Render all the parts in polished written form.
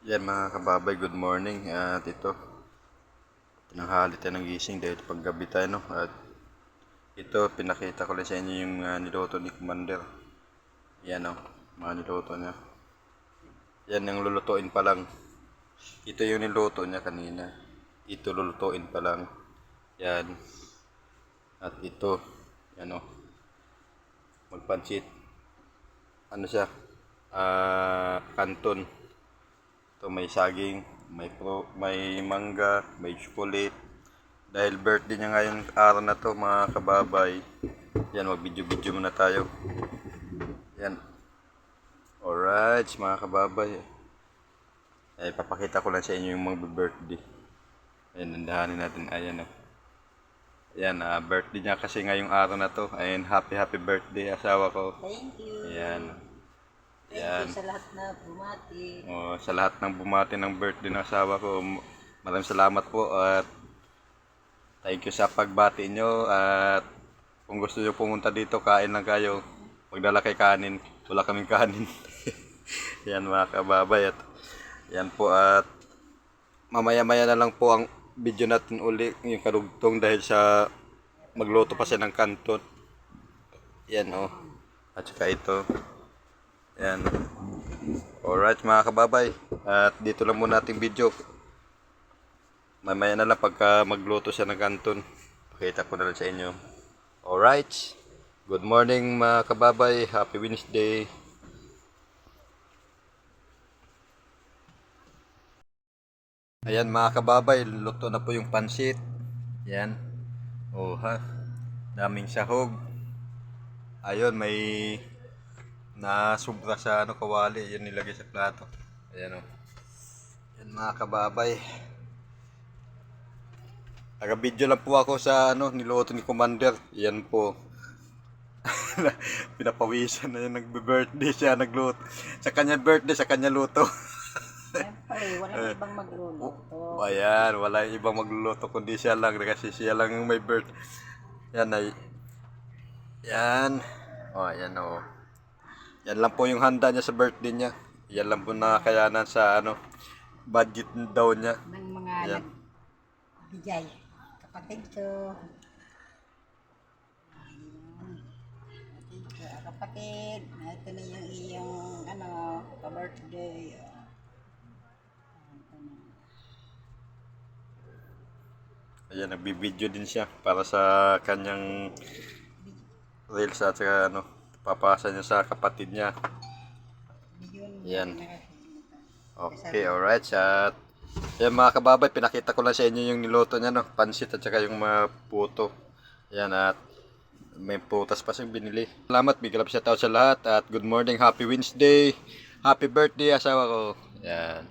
Yan mga kababay, good morning. At ito, tinanghali tayo ng gising dahil paggabi tayo, no? At ito, pinakita ko lang sa inyo yung niluto ni Commander. Yan, oh, mga niluto niya. Yan yung lulutuin pa lang. Ito yung niluto niya kanina. Ito lulutuin pa lang. Yan. At ito, yan, oh, magpansit. Ano siya? Kanton. Ito may saging, may mangga, may chocolate. Dahil birthday niya ngayon araw na to mga kababay. Yan, mag-video-video muna tayo. Yan. Alright mga kababay. Ay, papakita ko lang sa inyo yung mga birthday. Ayan, nandahanin natin. Ayan o. Ayan, birthday niya kasi ngayong araw na to. Ayan, happy birthday asawa ko. Thank you. Ayan. Thank you sa lahat na bumati. Sa lahat ng bumati ng birthday ng asawa ko, maraming salamat po at thank you sa pagbati nyo. At kung gusto nyo pumunta dito, kain lang kayo. Magdala kay kanin, wala kaming kanin. Yan mga kababay. At yan po, at mamaya-maya na lang po ang video natin uli, yung karugtong, dahil sa magluto pa siya ng kanton. Yan o. At saka ito. Yan. Alright mga kababay. At dito lang muna ating video. Mamaya na lang pagka magluto siya ng kanton, pakita ko na lang sa inyo. Alright. Good morning mga kababay. Happy Wednesday. Ayan mga kababay, luto na po yung pansit. Yan. Oh ha. Daming sahog. Ayun, may na sobra sa kawali, yan nilagay sa plato. Ayan o. Yan mga kababay. Taga-video lang po ako sa niluto ni Commander. Yan po. Pinapawisan na yan, nagbe-birthday siya, nagluto. Sa kanya birthday, sa kanya luto. Siyempre, walang ibang magluluto. Ayan, wala ibang magluluto kundi siya lang, kasi siya lang yung may birthday. Yan ay. Yan. Ayan o. Yan lang po yung handa niya sa birthday niya. Yan lang po nakakayanan sa budget daw niya. Ng mga nagbigay. Kapatid ko. Kapatid. Ito na yung iyong pa-birthday. Ayan, nagbibideo din siya para sa kanyang reels at saka papasa niya sa kapatid niya. Yan. Okay, alright. At yan mga kababay, pinakita ko lang sa inyo yung niluto niya, pansit at saka yung mga puto. Yan, at may putas pa siyang binili. Salamat, big love shoutout sa lahat at good morning, happy Wednesday. Happy birthday asawa ko. Yan.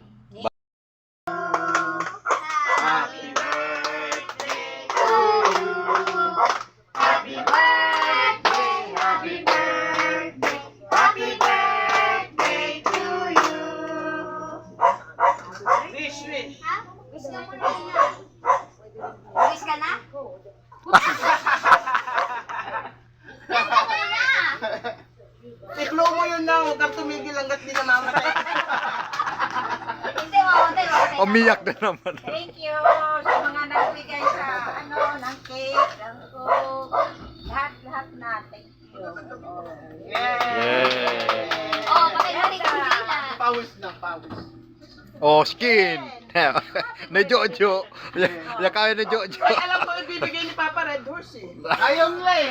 Wish ka na? Tiklo mo yun na, huwag kang tumigil hanggat di namamatay. Hindi, mamatay. Umiyak na naman. Thank you sa mga nagbigay sa ng cake, ng coke. Lahat na. Thank you. Yeah. Oh, pakibalik ko sila. Pawis na, pawis. Oh, skin. Na Jojo. Ya kaya na Jojo. Ay, alam ko, ibibigay ni Papa Red Horse eh. Ayaw nila eh.